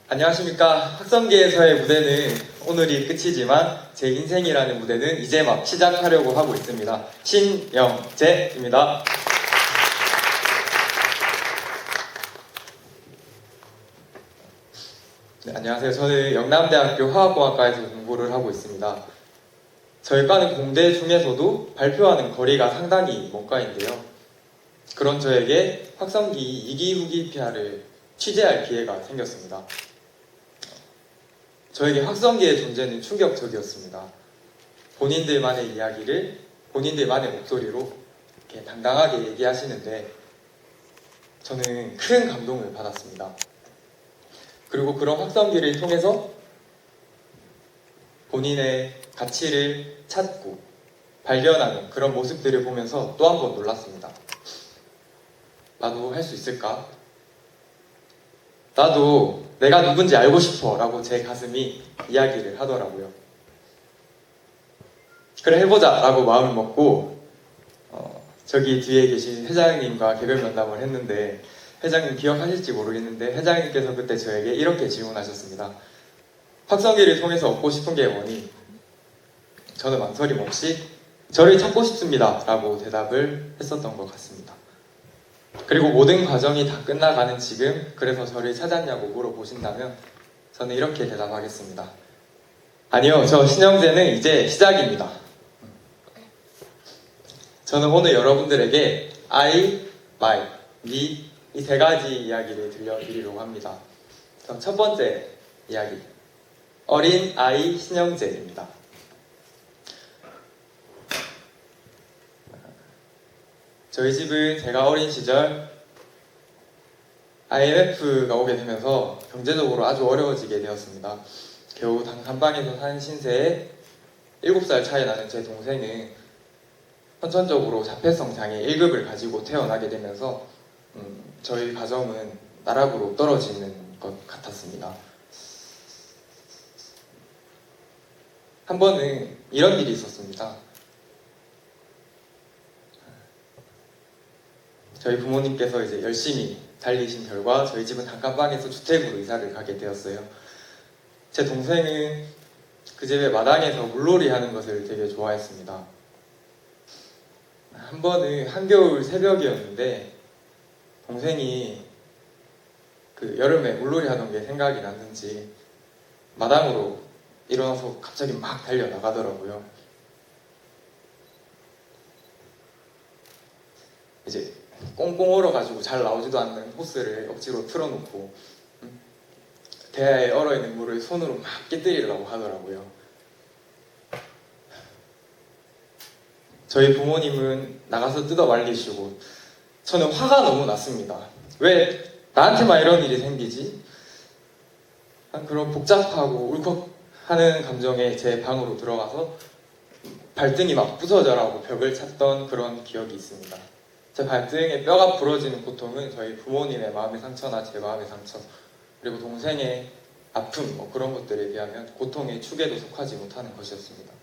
안녕하십니까. 학성기에서의 무대는 오늘이 끝이지만 제 인생이라는 무대는 이제 막 시작하려고 하고 있습니다. 신영재입니다. 네, 안녕하세요. 저는 영남대학교 화학공학과에서 공부를 하고 있습니다. 저희 과는 공대 중에서도 발표하는 거리가 상당히 먼 과인데요. 그런 저에게 확성기 2기 후기 PR을 취재할 기회가 생겼습니다. 저에게 확성기의 존재는 충격적이었습니다. 본인들만의 이야기를 본인들만의 목소리로 이렇게 당당하게 얘기하시는데 저는 큰 감동을 받았습니다. 그리고 그런 확성기를 통해서 본인의 가치를 찾고 발견하는 그런 모습들을 보면서 또 한 번 놀랐습니다. 나도 할 수 있을까? 나도 내가 누군지 알고 싶어 라고 제 가슴이 이야기를 하더라고요. 그래 해보자 라고 마음을 먹고 저기 뒤에 계신 회장님과 개별 면담을 했는데 회장님 기억하실지 모르겠는데 회장님께서 그때 저에게 이렇게 질문하셨습니다. 확성기를 통해서 얻고 싶은 게 뭐니? 저는 망설임 없이 저를 찾고 싶습니다 라고 대답을 했었던 것 같습니다. 그리고 모든 과정이 다 끝나가는 지금 그래서 저를 찾았냐고 물어보신다면 저는 이렇게 대답하겠습니다. 아니요, 저 신영재는 이제 시작입니다. 저는 오늘 여러분들에게 I, my, me 이 세 가지 이야기를 들려드리려고 합니다. 첫 번째 이야기, 어린 아이 신영재입니다. 저희 집은 제가 어린 시절 IMF가 오게 되면서 경제적으로 아주 어려워지게 되었습니다. 겨우 단칸방에서 사는 신세에 7살 차이 나는 제 동생은 선천적으로 자폐성 장애 1급을 가지고 태어나게 되면서 저희 가정은 나락으로 떨어지는 것 같았습니다. 한 번은 이런 일이 있었습니다. 저희 부모님께서 이제 열심히 달리신 결과 저희 집은 단칸방에서 주택으로 이사를 가게 되었어요. 제 동생은 그 집의 마당에서 물놀이 하는 것을 되게 좋아했습니다. 한 번은 한겨울 새벽이었는데 동생이 그 여름에 물놀이 하던 게 생각이 났는지 마당으로 일어나서 갑자기 막 달려나가더라고요. 이제 꽁꽁 얼어가지고 잘 나오지도 않는 호스를 억지로 틀어놓고 대야에 얼어있는 물을 손으로 막 깨뜨리려고 하더라고요. 저희 부모님은 나가서 뜯어 말리시고 저는 화가 너무 났습니다. 왜 나한테만 이런 일이 생기지? 그런 복잡하고 울컥하는 감정에 제 방으로 들어가서 발등이 막 부서져라고 벽을 찾던 그런 기억이 있습니다. 제 발등에 뼈가 부러지는 고통은 저희 부모님의 마음의 상처나 제 마음의 상처 그리고 동생의 아픔 그런 것들에 비하면 고통의 축에도 속하지 못하는 것이었습니다.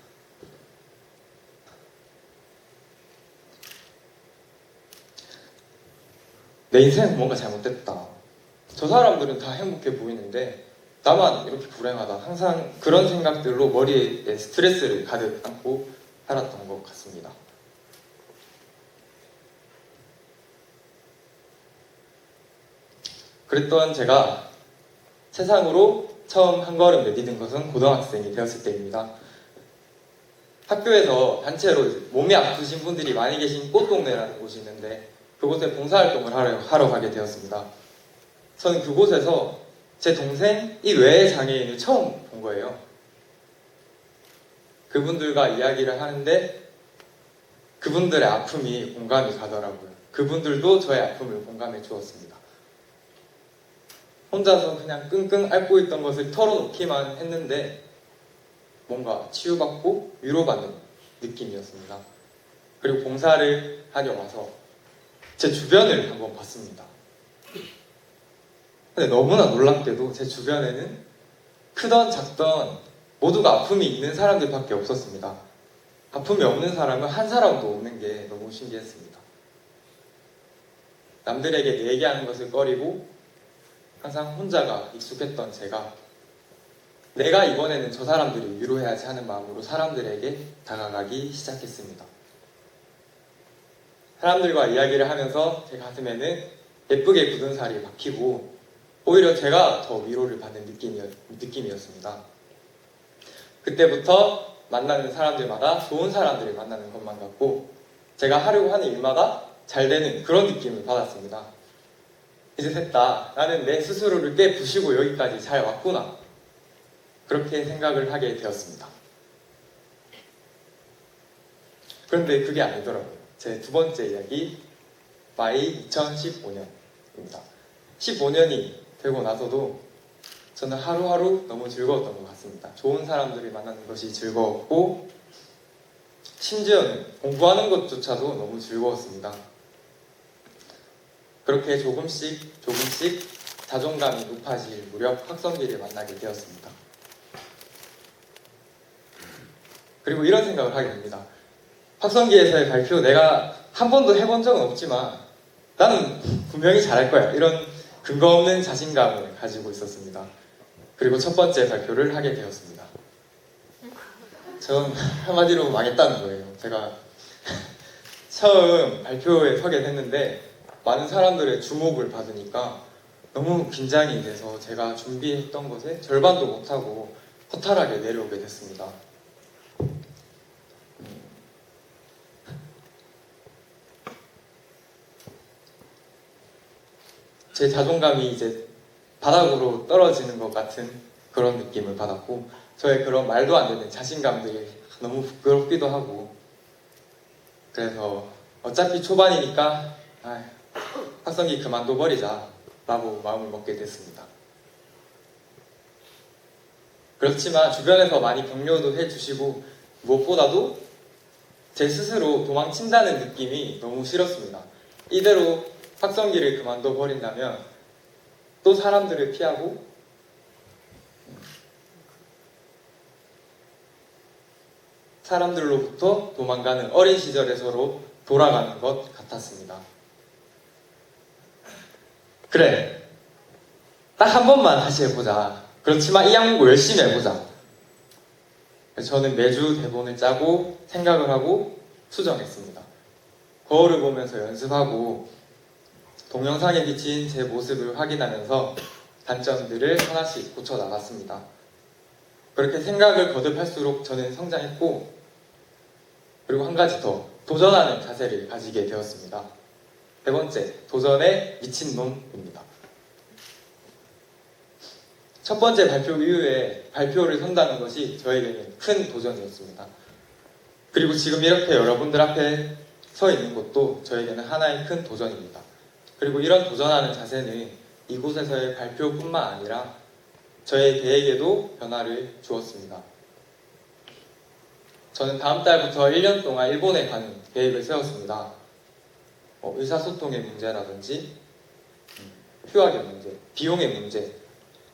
내 인생은 뭔가 잘못됐다. 저 사람들은 다 행복해 보이는데 나만 이렇게 불행하다. 항상 그런 생각들로 머리에 스트레스를 가득 안고 살았던 것 같습니다. 그랬던 제가 세상으로 처음 한 걸음 내디딘 것은 고등학생이 되었을 때입니다. 학교에서 단체로 몸이 아프신 분들이 많이 계신 꽃동네라는 곳이 있는데 그곳에 봉사활동을 하러 가게 되었습니다. 저는 그곳에서 제 동생 이외의 장애인을 처음 본 거예요. 그분들과 이야기를 하는데 그분들의 아픔이 공감이 가더라고요. 그분들도 저의 아픔을 공감해 주었습니다. 혼자서 그냥 끙끙 앓고 있던 것을 털어놓기만 했는데 뭔가 치유받고 위로받는 느낌이었습니다. 그리고 봉사를 하려 와서 제 주변을 한번 봤습니다. 근데 너무나 놀랍게도 제 주변에는 크던 작던 모두가 아픔이 있는 사람들밖에 없었습니다. 아픔이 없는 사람은 한 사람도 없는 게 너무 신기했습니다. 남들에게 내 얘기하는 것을 꺼리고 항상 혼자가 익숙했던 제가 내가 이번에는 저 사람들을 위로해야지 하는 마음으로 사람들에게 다가가기 시작했습니다. 사람들과 이야기를 하면서 제 가슴에는 예쁘게 굳은 살이 박히고 오히려 제가 더 위로를 받는 느낌이었습니다. 그때부터 만나는 사람들마다 좋은 사람들을 만나는 것만 같고 제가 하려고 하는 일마다 잘 되는 그런 느낌을 받았습니다. 이제 됐다. 나는 내 스스로를 꽤 부시고 여기까지 잘 왔구나. 그렇게 생각을 하게 되었습니다. 그런데 그게 아니더라고요. 제 두 번째 이야기, 마이 2015년입니다. 15년이 되고 나서도 저는 하루하루 너무 즐거웠던 것 같습니다. 좋은 사람들을 만나는 것이 즐거웠고 심지어는 공부하는 것조차도 너무 즐거웠습니다. 그렇게 조금씩 자존감이 높아질 무렵 확성기를 만나게 되었습니다. 그리고 이런 생각을 하게 됩니다. 확성기에서의 발표 내가 한 번도 해본 적은 없지만 나는 분명히 잘할 거야. 이런 근거 없는 자신감을 가지고 있었습니다. 그리고 첫 번째 발표를 하게 되었습니다. 전 한마디로 망했다는 거예요. 제가 처음 발표에 서게 됐는데 많은 사람들의 주목을 받으니까 너무 긴장이 돼서 제가 준비했던 것에 절반도 못하고 허탈하게 내려오게 됐습니다. 제 자존감이 이제 바닥으로 떨어지는 것 같은 그런 느낌을 받았고 저의 그런 말도 안 되는 자신감들이 너무 부끄럽기도 하고 그래서 어차피 초반이니까 확성기 그만둬버리자 라고 마음을 먹게 됐습니다. 그렇지만 주변에서 많이 격려도 해주시고 무엇보다도 제 스스로 도망친다는 느낌이 너무 싫었습니다. 이대로 확성기를 그만둬버린다면 또 사람들을 피하고 사람들로부터 도망가는 어린 시절의 저로 돌아가는 것 같았습니다. 그래, 딱 한 번만 다시 해보자. 그렇지만 이 항목 열심히 해보자. 저는 매주 대본을 짜고 생각을 하고 수정했습니다. 거울을 보면서 연습하고 동영상에 비친 제 모습을 확인하면서 단점들을 하나씩 고쳐나갔습니다. 그렇게 생각을 거듭할수록 저는 성장했고 그리고 한 가지 더 도전하는 자세를 가지게 되었습니다. 세 번째, 도전의 미친놈입니다. 첫 번째 발표 이후에 발표를 선다는 것이 저에게는 큰 도전이었습니다. 그리고 지금 이렇게 여러분들 앞에 서 있는 것도 저에게는 하나의 큰 도전입니다. 그리고 이런 도전하는 자세는 이곳에서의 발표뿐만 아니라 저의 계획에도 변화를 주었습니다. 저는 다음 달부터 1년 동안 일본에 가는 계획을 세웠습니다. 의사소통의 문제라든지 휴학의 문제, 비용의 문제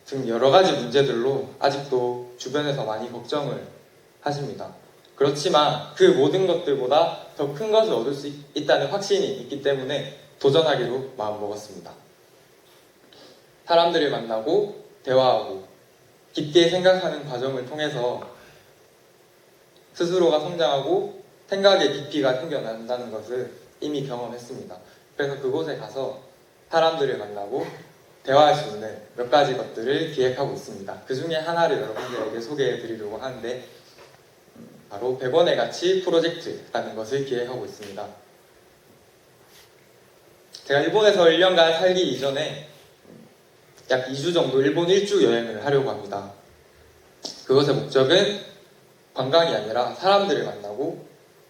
등 여러 가지 문제들로 아직도 주변에서 많이 걱정을 하십니다. 그렇지만 그 모든 것들보다 더 큰 것을 얻을 수 있다는 확신이 있기 때문에 도전하기로 마음먹었습니다. 사람들을 만나고 대화하고 깊게 생각하는 과정을 통해서 스스로가 성장하고 생각의 깊이가 생겨난다는 것을 이미 경험했습니다. 그래서 그곳에 가서 사람들을 만나고 대화할 수 있는 몇 가지 것들을 기획하고 있습니다. 그 중에 하나를 여러분들에게 소개해 드리려고 하는데 바로 100원의 가치 프로젝트라는 것을 기획하고 있습니다. 제가 일본에서 1년간 살기 이전에 약 2주 정도 일본 일주 여행을 하려고 합니다. 그것의 목적은 관광이 아니라 사람들을 만나고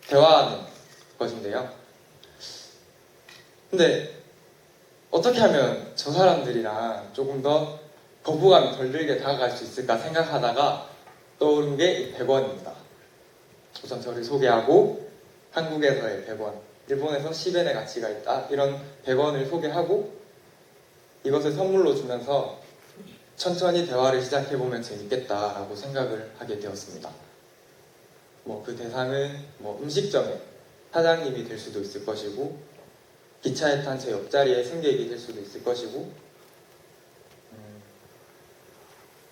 대화하는 것인데요. 근데 어떻게 하면 저 사람들이랑 조금 더 거부감이 덜 들게 다가갈 수 있을까 생각하다가 떠오른 게 100원입니다. 우선 저를 소개하고 한국에서의 100원, 일본에서 10엔의 가치가 있다 이런 100원을 소개하고 이것을 선물로 주면서 천천히 대화를 시작해보면 재밌겠다라고 생각을 하게 되었습니다. 그 대상은 음식점의 사장님이 될 수도 있을 것이고 기차에 탄 제 옆자리에 승객이 될 수도 있을 것이고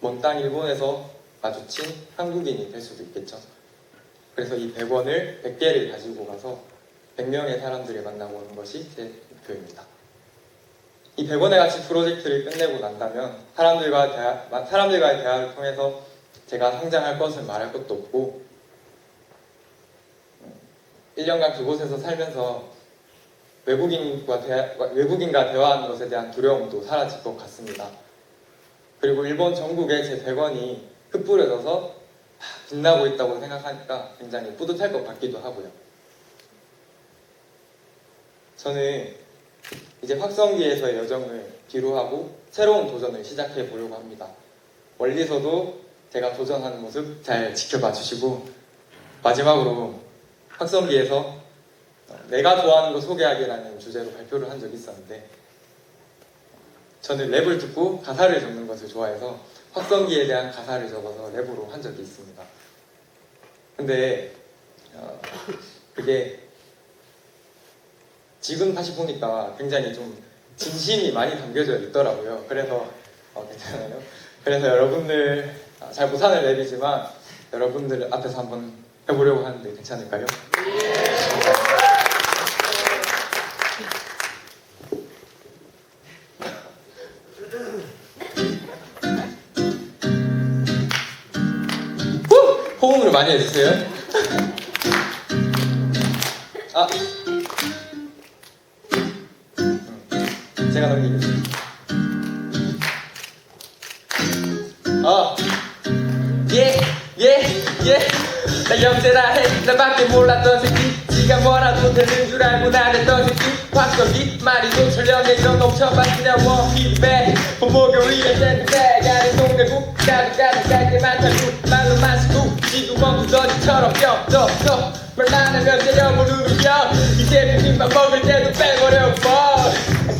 먼 땅 일본에서 마주친 한국인이 될 수도 있겠죠. 그래서 이 100원을 100개를 가지고 가서 100명의 사람들을 만나고 오는 것이 제 목표입니다. 이 100원의 가치 프로젝트를 끝내고 난다면 사람들과의 대화를 통해서 제가 성장할 것을 말할 것도 없고 1년간 그곳에서 살면서 외국인과 대화하는 것에 대한 두려움도 사라질 것 같습니다. 그리고 일본 전국에 제 100원이 흩뿌려져서 빛나고 있다고 생각하니까 굉장히 뿌듯할 것 같기도 하고요. 저는 이제 확성기에서의 여정을 뒤로하고 새로운 도전을 시작해 보려고 합니다. 멀리서도 제가 도전하는 모습 잘 지켜봐 주시고 마지막으로 확성기에서 내가 좋아하는 거 소개하기라는 주제로 발표를 한 적이 있었는데 저는 랩을 듣고 가사를 적는 것을 좋아해서 확성기에 대한 가사를 적어서 랩으로 한 적이 있습니다. 근데 그게 지금 다시 보니까 굉장히 좀 진심이 많이 담겨져 있더라고요. 그래서 괜찮아요. 그래서 여러분들 잘 못하는 랩이지만 여러분들 앞에서 한번 해보려고 하는데 괜찮을까요? 호응을 많이 해주세요. 제가 넘기겠습니다. 나 영재라 해. 나밖에 몰랐던 새끼. 지가 뭐라도 되는 줄 알고 나랬던 새끼. 확성기 말이도 철령해져 넘쳐봤으냐 원피드백. 부모교 위에 샌드백 아래 동네국 나도 가득할 게 많다고 말로 마시고 지구 멍구더지처럼 껴 말 많으면 때려볼 누르려 이제 비빔밥 먹을 때도 빼버려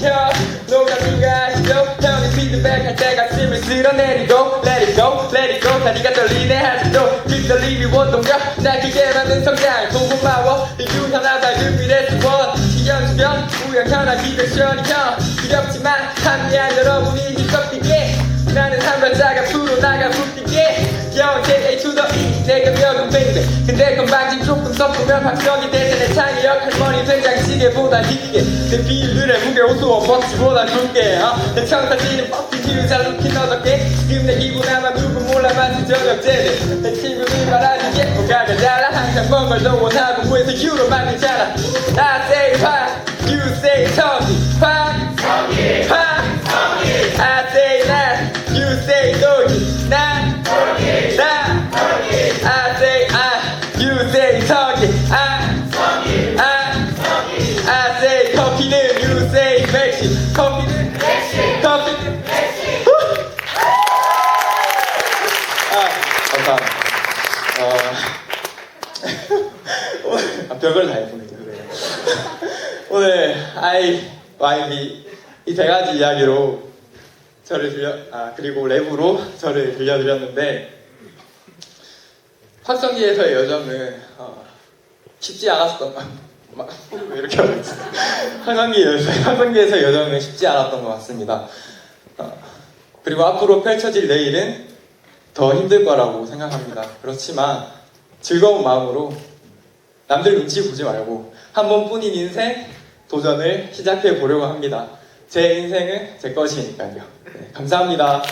형 농담이가 아시죠? 형이 피드백할 때 가슴을 쓸어내리고 Let it go 다리가 떨리네 아직도 그 떨림이 원동력 날 크게 만든 성장 고마워 유연한 밝은 미래 수원 시연주변 우연한 디렉션이 형 두렵지만 합리한 여러분이 힘껏뛰게 나는 한 발짝 앞으로 나가 붙이게 영재 to the E 내가 몇은 뱅뱅 근데 건방진 조금 섞으면 박성이 대신에 창의력 할머니 된장찌개보다 깊게 내 비율들의 무게 호소원 버치보다 굵게 내 청사진은 뻑기 기운 잘 놓긴 얻었게 지금 내 기분 아마 누구 몰라봤지 저녁제들 내 친구들 말하기에 뭐가 달라 항상 뭔 말도 원하고 왜서 유로 만들잖아 I say 파 you say 성기 확성기 I say 나 you say 돌기 나 돌기 나 돌기 I say you say 성기 성기 I say 커피는 you say 맥시 커피는 맥시 커피는 맥시 감사합니다. 벽을 다 해보네요. 오늘 YB 이 세 가지 이야기로 그리고 랩으로 저를 들려드렸는데 확성기에서의 여정은 쉽지 않았던 왜 이렇게 어렵지? 확성기에서의 여정은 쉽지 않았던 것 같습니다. 그리고 앞으로 펼쳐질 내일은 더 힘들 거라고 생각합니다. 그렇지만 즐거운 마음으로 남들 눈치 보지 말고 한 번뿐인 인생 도전을 시작해 보려고 합니다. 제 인생은 제 것이니까요. 네, 감사합니다.